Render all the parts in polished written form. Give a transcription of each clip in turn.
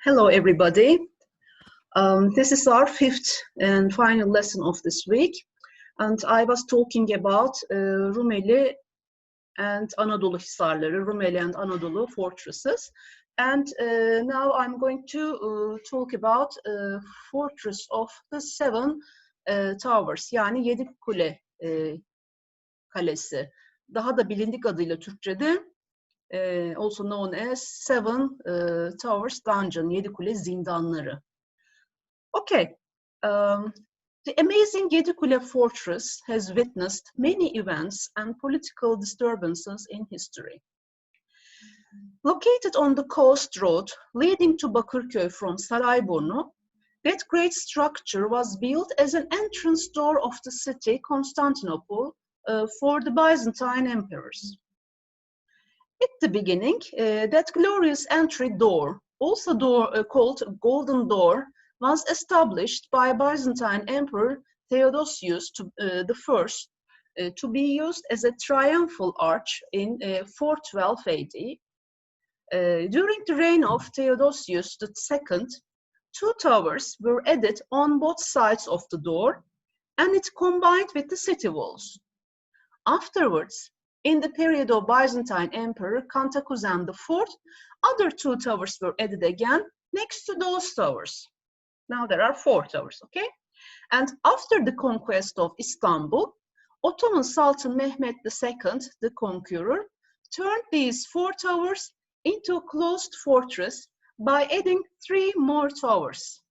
Hello, everybody. This is our fifth and final lesson of this week. And I was talking about Rumeli and Anadolu Hisarları, Rumeli and Anadolu fortresses. And now I'm going to talk about fortress of the seven towers, yani yedi kule kalesi. Daha da bilindik adıyla Türkçe'de also known as Seven Towers Dungeon, yedi kule zindanları. Okay, the amazing Yedikule fortress has witnessed many events and political disturbances in history. Located on the coast road leading to Bakırköy from Sarayburnu, that great structure was built as an entrance door of the city, Constantinople, for the Byzantine emperors. At the beginning, that glorious entry door, also called Golden Door, was established by Byzantine Emperor Theodosius I to be used as a triumphal arch in 412 AD. During the reign of Theodosius II, two towers were added on both sides of the door, and it combined with the city walls. Afterwards, in the period of Byzantine Emperor Cantacuzene IV, other two towers were added again next to those towers. Now there are four towers, okay? And after the conquest of Istanbul, Ottoman Sultan Mehmed II, the conqueror, turned these four towers into a closed fortress by adding three more towers.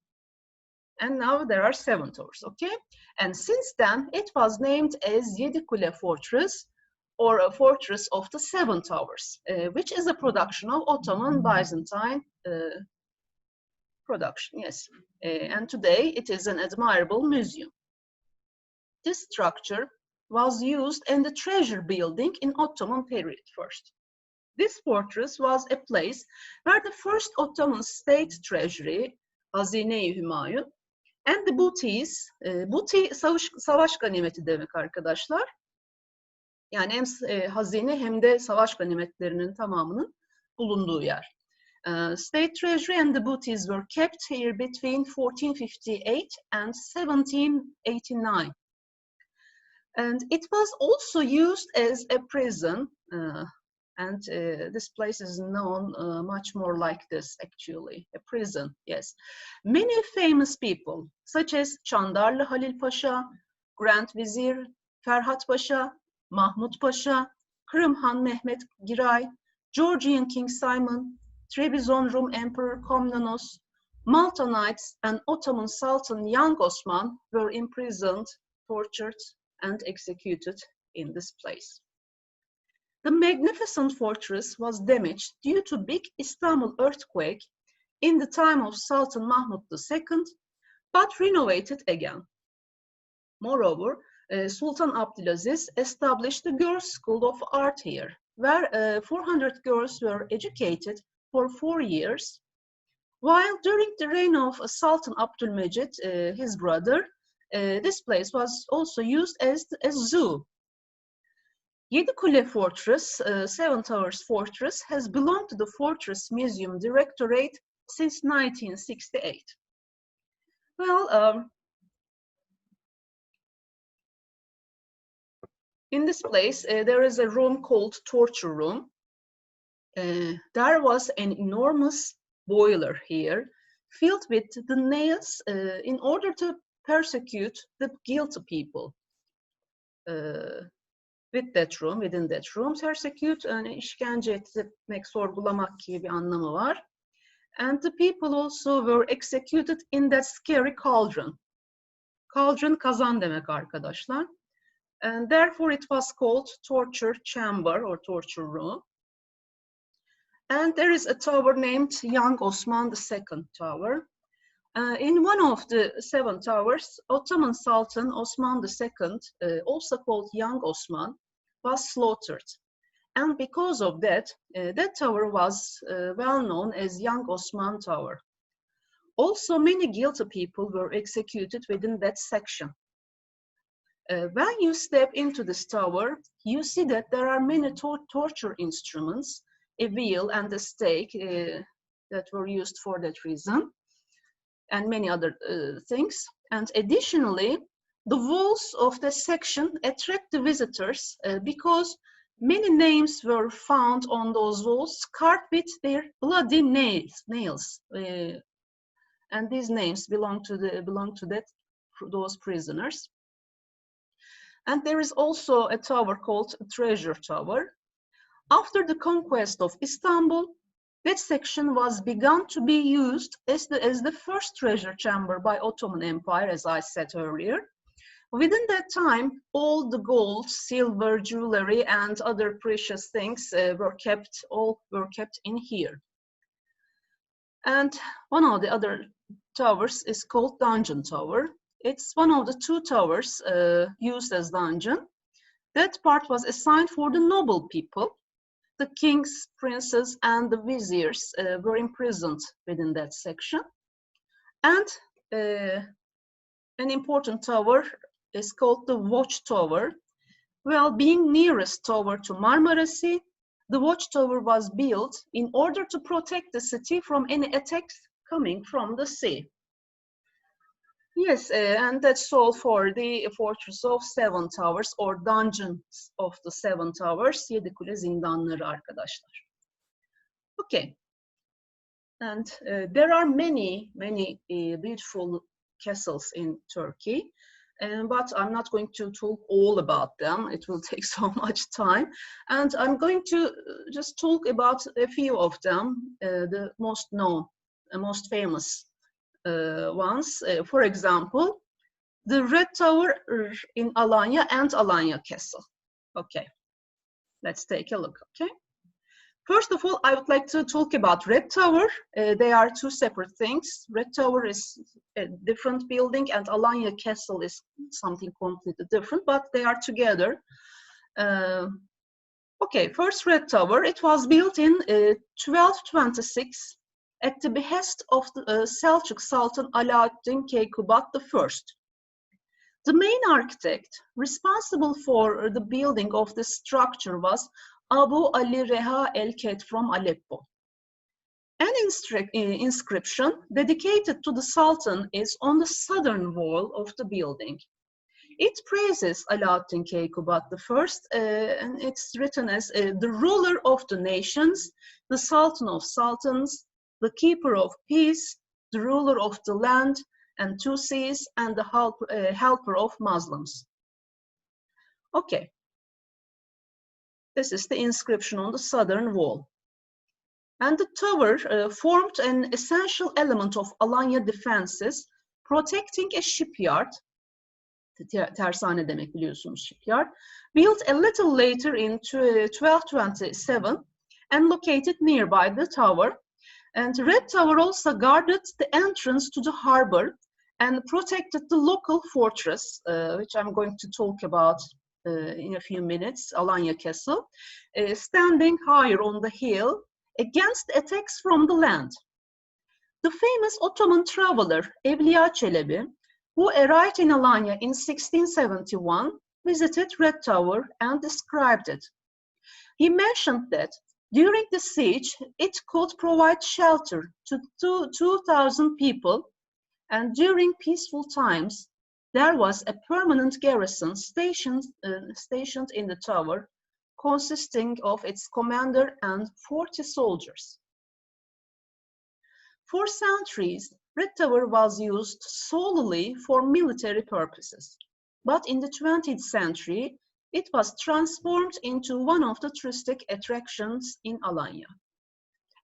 And now there are seven towers, okay? And since then, it was named as Yedikule Fortress, or a fortress of the seven towers, which is a production of Ottoman Byzantine production, yes. And today it is an admirable museum. This structure was used in the treasure building in Ottoman period first. This fortress was a place where the first Ottoman state treasury, Hazine-i Hümayun, and the booties, booty savaş ganimeti demek arkadaşlar. Yani hem hazine hem de savaş ganimetlerinin tamamının bulunduğu yer. State treasury and the booties were kept here between 1458 and 1789. And it was also used as a prison, and this place is known much more like this, actually, a prison, yes. Many famous people, such as Çandarlı Halil Pasha, Grand Vizier Ferhat Pasha, Mahmud Pasha, Kırım Han Mehmet Giray, Georgian King Simon, Trebizond Rum Emperor Komnenos, Malta Knights, and Ottoman Sultan Young Osman were imprisoned, tortured, and executed in this place. The magnificent fortress was damaged due to big Istanbul earthquake in the time of Sultan Mahmud II, but renovated again. Moreover, Sultan Abdülaziz established the Girls' School of Art here, where 400 girls were educated for 4 years, while during the reign of Sultan Abdülmecid, his brother, this place was also used as a zoo. Yedikule Fortress, Seven Towers Fortress, has belonged to the Fortress Museum Directorate since 1968. Well, in this place, there is a room called torture room. There was an enormous boiler here filled with the nails in order to persecute the guilty people. Within that room, persecute, yani işkence etmek, sorgulamak gibi bir anlamı var. And the people also were executed in that scary cauldron. Cauldron kazan demek arkadaşlar. And therefore it was called torture chamber or torture room. And there is a tower named Young Osman II Tower. In one of the seven towers, Ottoman Sultan Osman II, also called Young Osman, was slaughtered. And because of that, that tower was well known as Young Osman Tower. Also, many guilty people were executed within that section. When you step into this tower, you see that there are many torture instruments, a wheel and a stake that were used for that reason, and many other things. And additionally, the walls of the section attract the visitors because many names were found on those walls carved with their bloody nails. And these names belong to those prisoners. And there is also a tower called Treasure Tower. After the conquest of Istanbul, that section was begun to be used as the first treasure chamber by Ottoman Empire, as I said earlier. Within that time, all the gold, silver, jewelry, and other precious things were kept in here. And one of the other towers is called Dungeon Tower. It's one of the two towers used as dungeon. That part was assigned for the noble people. The kings, princes, and the viziers were imprisoned within that section. And an important tower is called the Watchtower. Well, being nearest tower to Marmara Sea, the Watchtower was built in order to protect the city from any attacks coming from the sea. Yes, and that's all for the Fortress of Seven Towers or Dungeons of the Seven Towers. Yedi Kule zindanları arkadaşlar. Okay. And there are many beautiful castles in Turkey. But I'm not going to talk all about them. It will take so much time. And I'm going to just talk about a few of them, the most known, most famous ones. For example, the Red Tower in Alanya and Alanya Castle. Okay, let's take a look, okay? First of all, I would like to talk about Red Tower. They are two separate things. Red Tower is a different building and Alanya Castle is something completely different, but they are together. Okay, first Red Tower. It was built in 1226 at the behest of the Seljuk Sultan Alaaddin Keykubat I. The main architect responsible for the building of this structure was Abu Ali Reha el-Ket from Aleppo. An inscription dedicated to the Sultan is on the southern wall of the building. It praises Alaaddin Keykubat I, and it's written as the ruler of the nations, the Sultan of sultans, the keeper of peace, the ruler of the land and two seas, and the helper of Muslims. Okay. This is the inscription on the southern wall. And the tower formed an essential element of Alanya defenses, protecting a shipyard, tersane demek biliyorsunuz shipyard, built a little later in 1227 and located nearby the tower. And Red Tower also guarded the entrance to the harbor and protected the local fortress, which I'm going to talk about in a few minutes, Alanya Castle, standing higher on the hill against attacks from the land. The famous Ottoman traveler Evliya Çelebi, who arrived in Alanya in 1671, visited Red Tower and described it. He mentioned that during the siege, it could provide shelter to 2,000 people, and during peaceful times, there was a permanent garrison stationed in the tower, consisting of its commander and 40 soldiers. For centuries, Red Tower was used solely for military purposes, but in the 20th century, it was transformed into one of the touristic attractions in Alanya.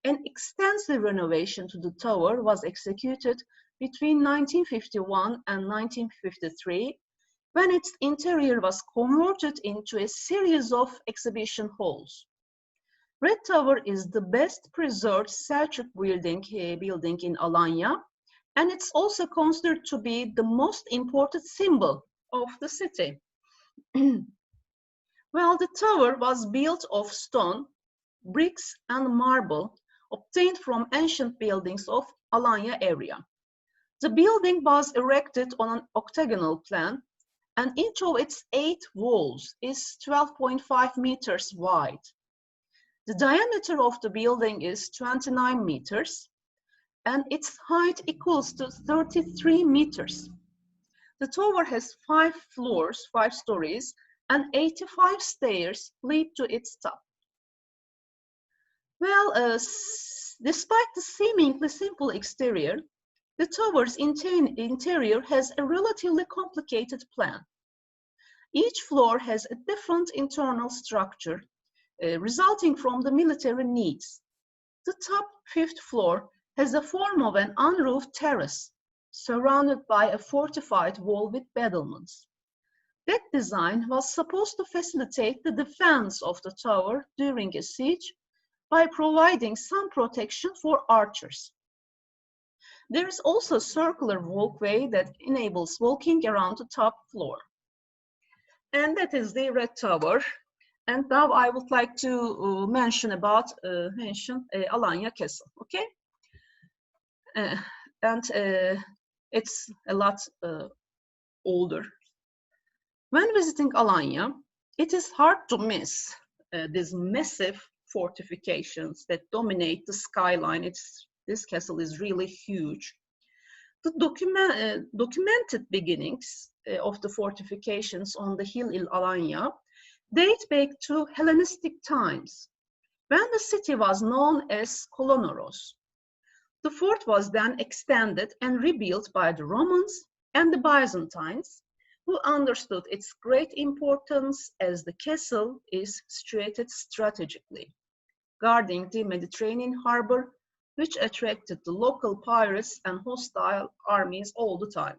An extensive renovation to the tower was executed between 1951 and 1953, when its interior was converted into a series of exhibition halls. Red Tower is the best preserved Selçuk building in Alanya, and it's also considered to be the most important symbol of the city. Well, the tower was built of stone, bricks, and marble obtained from ancient buildings of Alanya area. The building was erected on an octagonal plan, and each of its 8 walls is 12.5 meters wide. The diameter of the building is 29 meters, and its height equals to 33 meters. The tower has 5 floors, 5 stories, and 85 stairs lead to its top. Well, despite the seemingly simple exterior, the tower's interior has a relatively complicated plan. Each floor has a different internal structure, resulting from the military needs. The top 5th floor has the form of an unroofed terrace, surrounded by a fortified wall with battlements. That design was supposed to facilitate the defense of the tower during a siege by providing some protection for archers. There is also a circular walkway that enables walking around the top floor. And that is the Red Tower. And now I would like to mention about Alanya Castle, okay? It's a lot older. When visiting Alanya, it is hard to miss these massive fortifications that dominate the skyline. This castle is really huge. The documented beginnings of the fortifications on the hill in Alanya date back to Hellenistic times, when the city was known as Kolonoros. The fort was then extended and rebuilt by the Romans and the Byzantines, who understood its great importance as the castle is situated strategically, guarding the Mediterranean harbor, which attracted the local pirates and hostile armies all the time.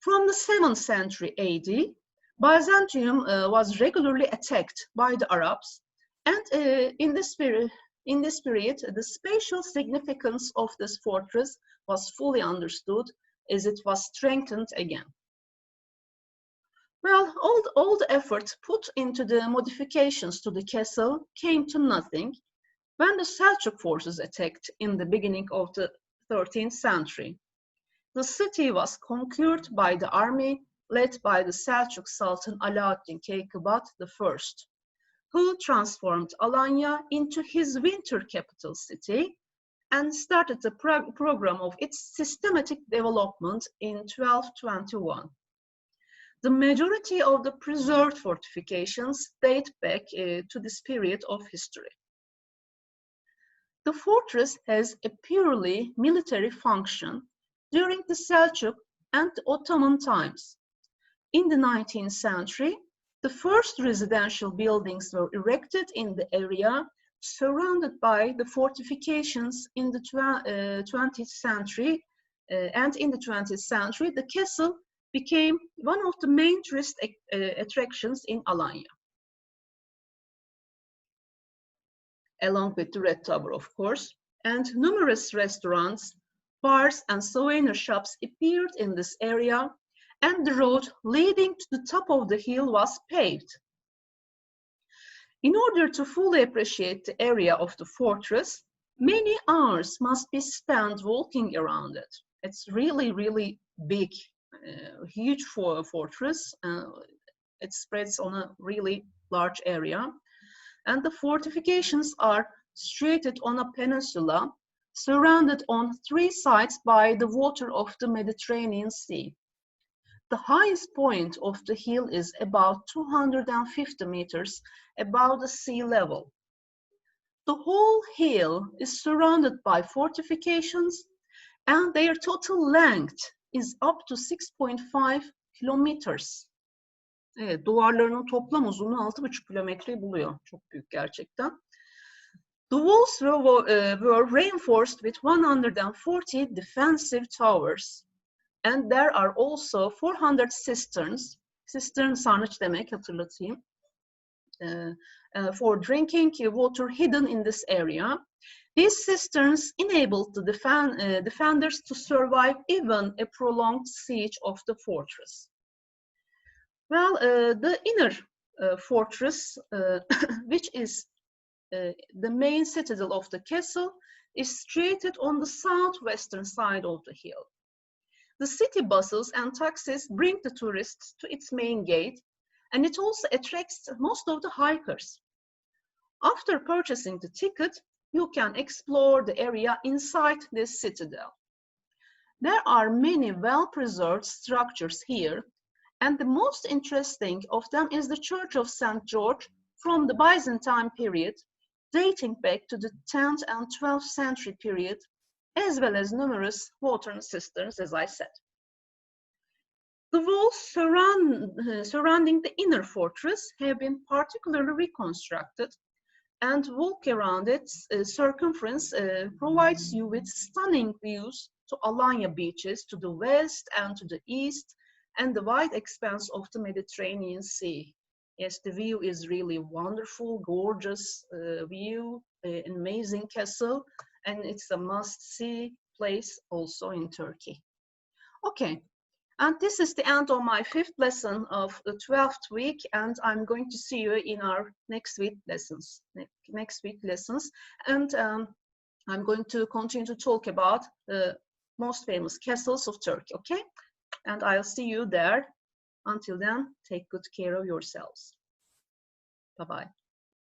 From the 7th century AD, Byzantium was regularly attacked by the Arabs, and in this period, the spatial significance of this fortress was fully understood as it was strengthened again. Well, all the effort put into the modifications to the castle came to nothing when the Seljuk forces attacked in the beginning of the 13th century. The city was conquered by the army led by the Seljuk Sultan Alauddin Keykubat I, who transformed Alanya into his winter capital city and started the program of its systematic development in 1221. The majority of the preserved fortifications date back to this period of history. The fortress has a purely military function during the Seljuk and the Ottoman times. In the 19th century, the first residential buildings were erected in the area surrounded by the fortifications in the 20th century, and in the 20th century, the castle became one of the main tourist attractions in Alanya. Along with the Red Tower, of course, and numerous restaurants, bars, and souvenir shops appeared in this area, and the road leading to the top of the hill was paved. In order to fully appreciate the area of the fortress, many hours must be spent walking around it. It's really, really big, huge fortress. It spreads on a really large area. And the fortifications are situated on a peninsula, surrounded on 3 sides by the water of the Mediterranean Sea. The highest point of the hill is about 250 meters above the sea level. The whole hill is surrounded by fortifications, and their total length is up to 6.5 kilometers. Evet, duvarlarının toplam uzunluğu 6,5 kilometreyi buluyor. Çok büyük gerçekten. The walls were reinforced with 140 defensive towers. And there are also 400 cisterns. Cistern sarnıç demek, hatırlatayım. For drinking water hidden in this area. These cisterns enabled the defenders to survive even a prolonged siege of the fortress. Well, the inner fortress, which is the main citadel of the castle, is situated on the southwestern side of the hill. The city buses and taxis bring the tourists to its main gate, and it also attracts most of the hikers. After purchasing the ticket, you can explore the area inside this citadel. There are many well-preserved structures here, and the most interesting of them is the Church of St. George from the Byzantine period, dating back to the 10th and 12th century period, as well as numerous water cisterns, as I said. The walls surrounding the inner fortress have been particularly reconstructed, and walk around its circumference provides you with stunning views to Alanya beaches to the west and to the east, and the wide expanse of the Mediterranean Sea. Yes, the view is really wonderful, gorgeous view, an amazing castle, and it's a must-see place also in Turkey. Okay, and this is the end of my 5th lesson of the 12th week, and I'm going to see you in our next week lessons. And I'm going to continue to talk about the most famous castles of Turkey, okay? And I'll see you there. Until then, take good care of yourselves. Bye-bye.